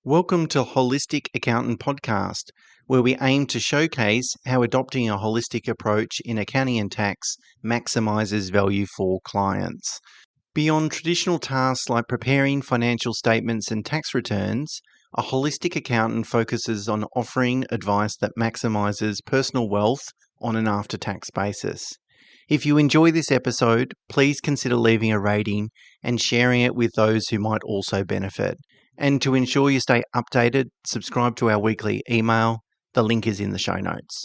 Welcome to Holistic Accountant Podcast, where we aim to showcase how adopting a holistic approach in accounting and tax maximizes value for clients. Beyond traditional tasks like preparing financial statements and tax returns, a holistic accountant focuses on offering advice that maximizes personal wealth on an after-tax basis. If you enjoy this episode, please consider leaving a rating and sharing it with those who might also benefit. And to ensure you stay updated, subscribe to our weekly email. The link is in the show notes.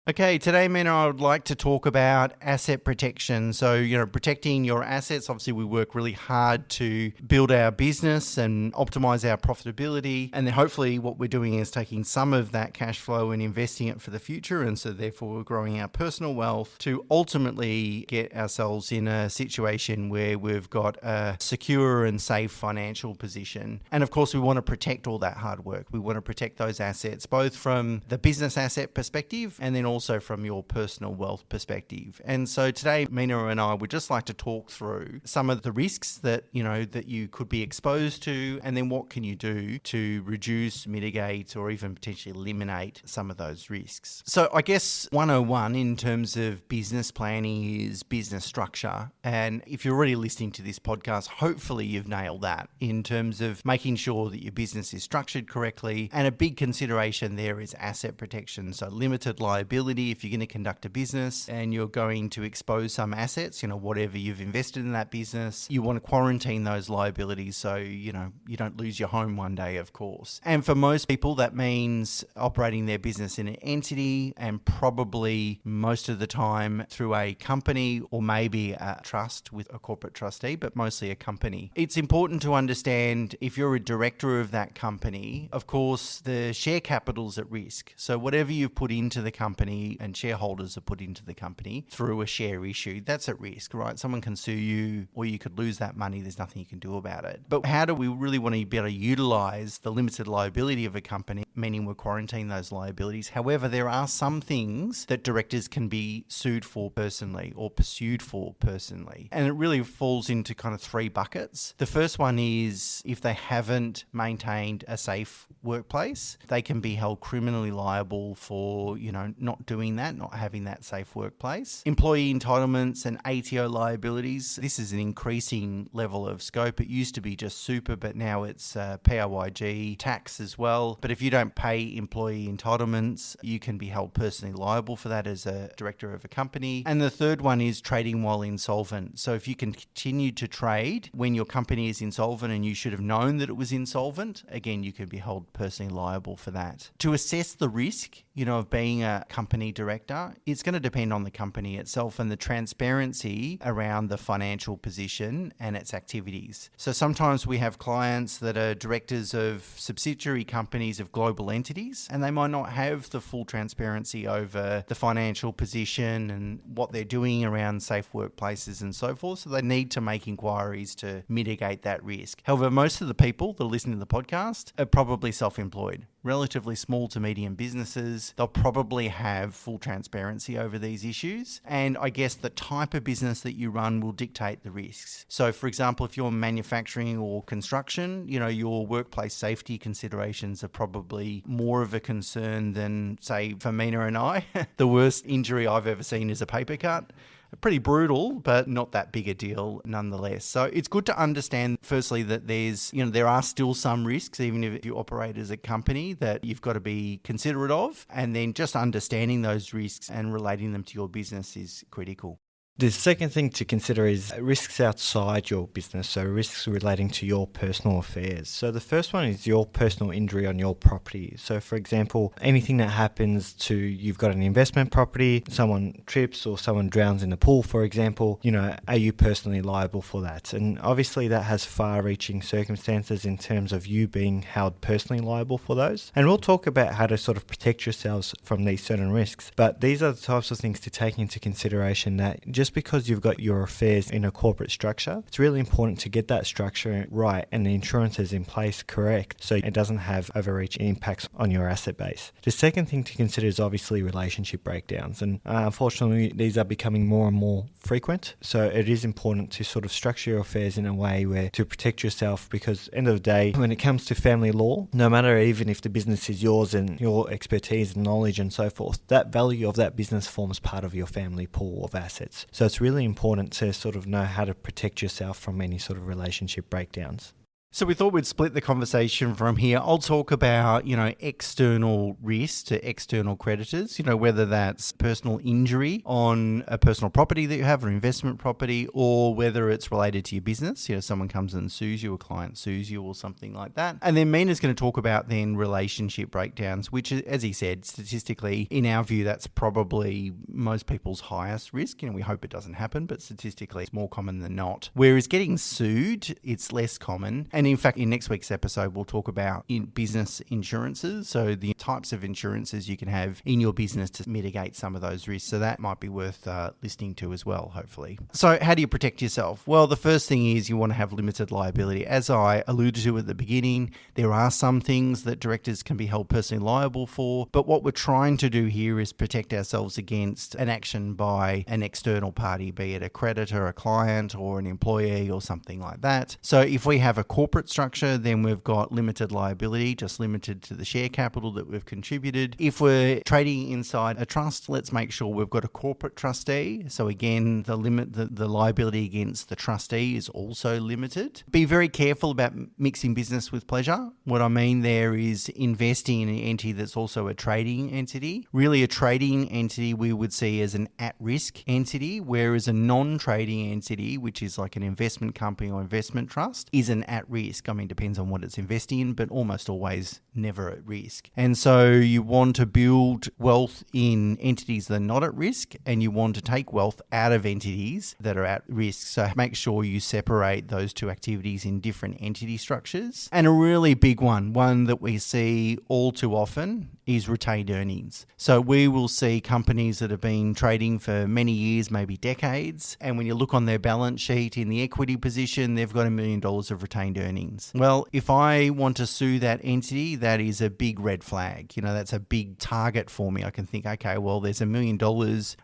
Okay, today, Mena, I would like to talk about asset protection. So, protecting your assets. Obviously, we work really hard to build our business and optimize our profitability. And then hopefully what we're doing is taking some of that cash flow and investing it for the future. And so therefore, we're growing our personal wealth to ultimately get ourselves in a situation where we've got a secure and safe financial position. And of course, we want to protect all that hard work. We want to protect those assets, both from the business asset perspective and then also from your personal wealth perspective. And so today, Mena and I would just like to talk through some of the risks that you could be exposed to, and then what can you do to reduce, mitigate, or even potentially eliminate some of those risks. So I guess 101 in terms of business planning is business structure. And if you're already listening to this podcast, hopefully you've nailed that in terms of making sure that your business is structured correctly. And a big consideration there is asset protection. So limited liability. If you're going to conduct a business and you're going to expose some assets, whatever you've invested in that business, you want to quarantine those liabilities so, you don't lose your home one day, of course. And for most people, that means operating their business in an entity and probably most of the time through a company or maybe a trust with a corporate trustee, but mostly a company. It's important to understand if you're a director of that company, of course, the share capital's at risk. So whatever you've put into the company and shareholders are put into the company through a share issue, that's at risk, right? Someone can sue you or you could lose that money. There's nothing you can do about it. But how do we really want to be able to utilize the limited liability of a company, meaning we're quarantining those liabilities? However, there are some things that directors can be sued for personally or pursued for personally. And it really falls into kind of three buckets. The first one is if they haven't maintained a safe workplace, they can be held criminally liable for, not doing that, not having that safe workplace. Employee entitlements and ATO liabilities. This is an increasing level of scope. It used to be just super, but now it's PAYG, tax as well. But if you don't pay employee entitlements, you can be held personally liable for that as a director of a company. And the third one is trading while insolvent. So if you can continue to trade when your company is insolvent and you should have known that it was insolvent, again, you can be held personally liable for that. To assess the risk, of being a company director, it's going to depend on the company itself and the transparency around the financial position and its activities. So sometimes we have clients that are directors of subsidiary companies of global entities, and they might not have the full transparency over the financial position and what they're doing around safe workplaces and so forth. So they need to make inquiries to mitigate that risk. However, most of the people that are listening to the podcast are probably self-employed. Relatively small to medium businesses, they'll probably have full transparency over these issues. And I guess the type of business that you run will dictate the risks. So for example, if you're manufacturing or construction, your workplace safety considerations are probably more of a concern than, say, for Mena and I. The worst injury I've ever seen is a paper cut. Pretty brutal, but not that big a deal nonetheless. So it's good to understand, firstly, that there are still some risks, even if you operate as a company, that you've got to be considerate of. And then just understanding those risks and relating them to your business is critical. The second thing to consider is risks outside your business, so risks relating to your personal affairs. So the first one is your personal injury on your property. So for example, anything that happens to, you've got an investment property, someone trips or someone drowns in the pool, for example, are you personally liable for that? And obviously that has far-reaching circumstances in terms of you being held personally liable for those. And we'll talk about how to sort of protect yourselves from these certain risks. But these are the types of things to take into consideration that just because you've got your affairs in a corporate structure, it's really important to get that structure right and the insurance is in place correct so it doesn't have overreaching impacts on your asset base. The second thing to consider is obviously relationship breakdowns, and unfortunately these are becoming more and more frequent. So it is important to sort of structure your affairs in a way where to protect yourself, because end of the day, when it comes to family law, no matter even if the business is yours and your expertise and knowledge and so forth, that value of that business forms part of your family pool of assets. So it's really important to sort of know how to protect yourself from any sort of relationship breakdowns. So we thought we'd split the conversation from here. I'll talk about, external risks to external creditors, whether that's personal injury on a personal property that you have or investment property, or whether it's related to your business. Someone comes and sues you, a client sues you or something like that. And then Mena's going to talk about then relationship breakdowns, which, as he said, statistically, in our view, that's probably most people's highest risk. We hope it doesn't happen, but statistically it's more common than not. Whereas getting sued, it's less common. And in fact, in next week's episode, we'll talk about business insurances. So the types of insurances you can have in your business to mitigate some of those risks. So that might be worth listening to as well, hopefully. So how do you protect yourself? Well, the first thing is you want to have limited liability. As I alluded to at the beginning, there are some things that directors can be held personally liable for. But what we're trying to do here is protect ourselves against an action by an external party, be it a creditor, a client, or an employee or something like that. So if we have a corporate structure, then we've got limited liability, just limited to the share capital that we've contributed. If we're trading inside a trust, let's make sure we've got a corporate trustee. So again, the liability against the trustee is also limited. Be very careful about mixing business with pleasure. What I mean there is investing in an entity that's also a trading entity. Really, a trading entity we would see as an at-risk entity, whereas a non-trading entity, which is like an investment company or investment trust, is an at-risk. Depends on what it's investing in, but almost always never at risk. And so you want to build wealth in entities that are not at risk, and you want to take wealth out of entities that are at risk. So make sure you separate those two activities in different entity structures. And a really big one that we see all too often is retained earnings. So we will see companies that have been trading for many years, maybe decades, and when you look on their balance sheet in the equity position, they've got $1 million of retained earnings. Well, if I want to sue that entity, that is a big red flag. That's a big target for me. I can think, okay, well, there's $1 million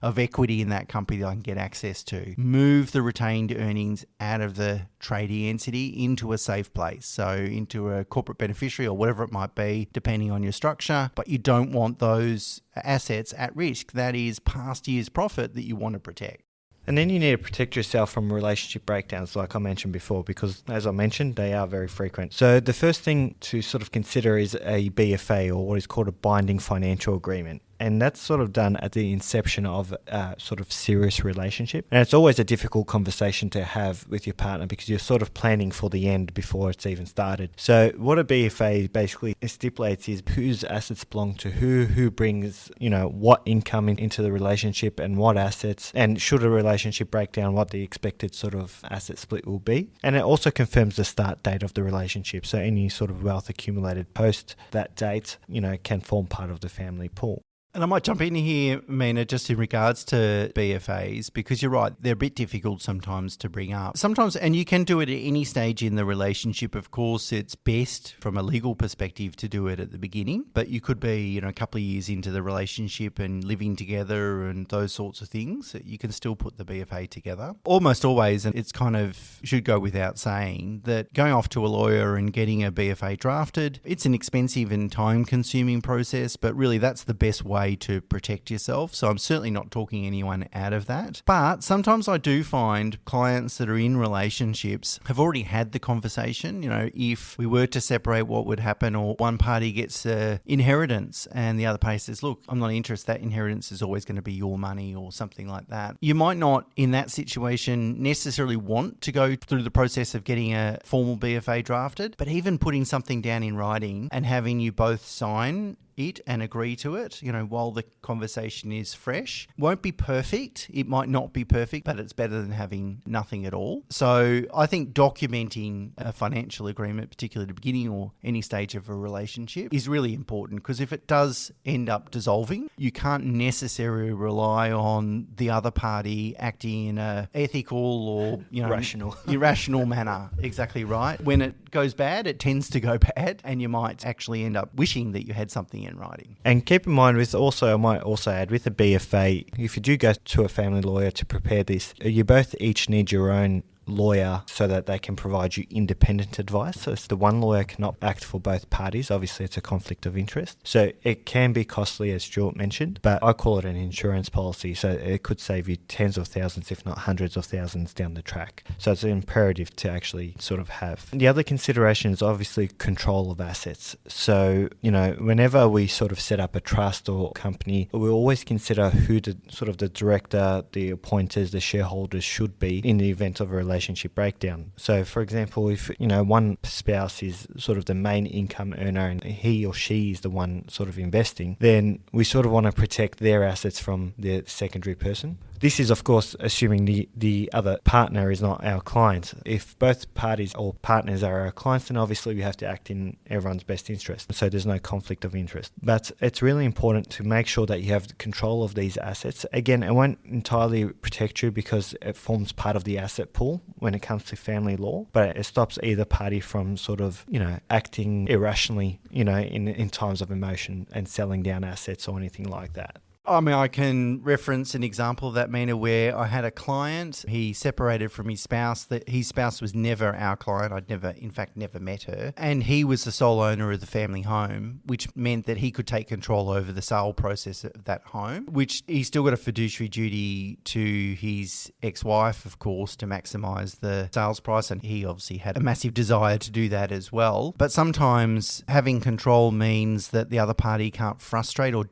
of equity in that company that I can get access to. Move the retained earnings out of the trading entity into a safe place. So into a corporate beneficiary or whatever it might be, depending on your structure. But you don't want those assets at risk. That is past year's profit that you want to protect. And then you need to protect yourself from relationship breakdowns, like I mentioned before, because as I mentioned, they are very frequent. So the first thing to sort of consider is a BFA, or what is called a binding financial agreement. And that's sort of done at the inception of a sort of serious relationship. And it's always a difficult conversation to have with your partner because you're sort of planning for the end before it's even started. So what a BFA basically stipulates is whose assets belong to who brings, what income into the relationship and what assets, and should a relationship break down, what the expected sort of asset split will be. And it also confirms the start date of the relationship. So any sort of wealth accumulated post that date, can form part of the family pool. And I might jump in here, Mena, just in regards to BFAs, because you're right, they're a bit difficult sometimes to bring up. Sometimes, and you can do it at any stage in the relationship. Of course, it's best from a legal perspective to do it at the beginning, but you could be, a couple of years into the relationship and living together and those sorts of things. You can still put the BFA together. Almost always, and it's kind of should go without saying, that going off to a lawyer and getting a BFA drafted, it's an expensive and time-consuming process, but really that's the best way to protect yourself. So I'm certainly not talking anyone out of that. But sometimes I do find clients that are in relationships have already had the conversation. If we were to separate, what would happen? Or one party gets inheritance and the other party says, look, I'm not interested. That inheritance is always going to be your money or something like that. You might not in that situation necessarily want to go through the process of getting a formal BFA drafted, but even putting something down in writing and having you both sign it and agree to it, while the conversation is fresh. Won't be perfect. It might not be perfect, but it's better than having nothing at all. So I think documenting a financial agreement, particularly at the beginning or any stage of a relationship, is really important, because if it does end up dissolving, you can't necessarily rely on the other party acting in a ethical or irrational manner. Exactly right. When it goes bad, it tends to go bad, and you might actually end up wishing that you had something in writing. And keep in mind I might also add, with a BFA, if you do go to a family lawyer to prepare this, you both each need your own lawyer so that they can provide you independent advice. So the one lawyer cannot act for both parties. Obviously, it's a conflict of interest. So it can be costly, as Stuart mentioned, but I call it an insurance policy. So it could save you tens of thousands, if not hundreds of thousands down the track. So it's imperative to actually sort of have. The other consideration is obviously control of assets. So, whenever we sort of set up a trust or company, we always consider who the director, the appointers, the shareholders should be in the event of a relationship breakdown. So, for example, if one spouse is sort of the main income earner and he or she is the one sort of investing, then we sort of want to protect their assets from the secondary person. This is, of course, assuming the other partner is not our client. If both parties or partners are our clients, then obviously we have to act in everyone's best interest. So there's no conflict of interest. But it's really important to make sure that you have control of these assets. Again, it won't entirely protect you because it forms part of the asset pool when it comes to family law, but it stops either party from sort of, acting irrationally, in times of emotion and selling down assets or anything like that. I can reference an example of that, Mena, where I had a client. He separated from his spouse. His spouse was never our client. I'd never met her. And he was the sole owner of the family home, which meant that he could take control over the sale process of that home, which he still got a fiduciary duty to his ex-wife, of course, to maximise the sales price. And he obviously had a massive desire to do that as well. But sometimes having control means that the other party can't frustrate or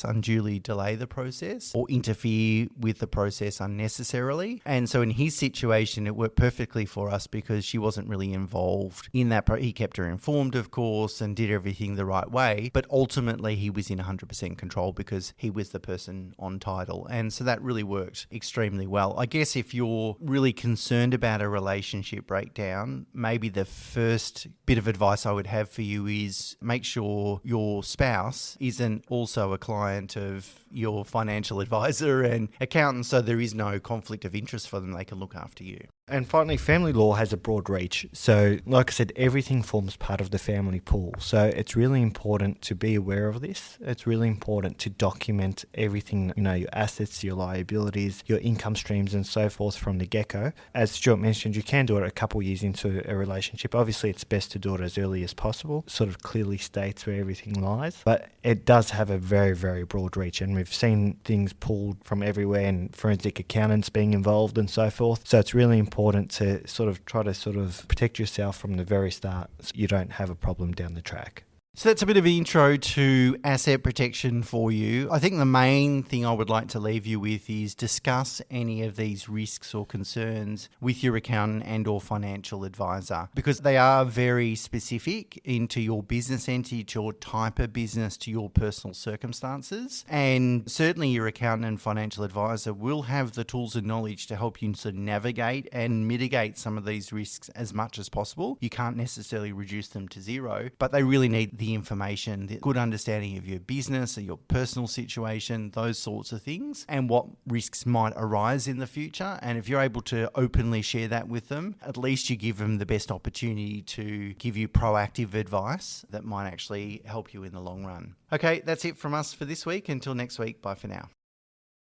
unduly delay the process or interfere with the process unnecessarily. And so in his situation, it worked perfectly for us because she wasn't really involved in that. He kept her informed, of course, and did everything the right way. But ultimately, he was in 100% control because he was the person on title. And so that really worked extremely well. I guess if you're really concerned about a relationship breakdown, maybe the first bit of advice I would have for you is make sure your spouse isn't also a client of your financial advisor and accountant, so there is no conflict of interest for them. They can look after you. And finally, family law has a broad reach. So, like I said, everything forms part of the family pool. So it's really important to be aware of this. It's really important to document everything, your assets, your liabilities, your income streams and so forth from the get-go. As Stuart mentioned, you can do it a couple years into a relationship. Obviously, it's best to do it as early as possible. Sort of clearly states where everything lies. But it does have a very, very broad reach. And we've seen things pulled from everywhere and forensic accountants being involved and so forth. So it's really important to try to protect yourself from the very start so you don't have a problem down the track. So that's a bit of an intro to asset protection for you. I think the main thing I would like to leave you with is discuss any of these risks or concerns with your accountant and or financial advisor, because they are very specific into your business entity, to your type of business, to your personal circumstances. And certainly your accountant and financial advisor will have the tools and knowledge to help you sort of navigate and mitigate some of these risks as much as possible. You can't necessarily reduce them to zero, but they really need the information, the good understanding of your business or your personal situation, those sorts of things, and what risks might arise in the future. And if you're able to openly share that with them, at least you give them the best opportunity to give you proactive advice that might actually help you in the long run. Okay, that's it from us for this week. Until next week, bye for now.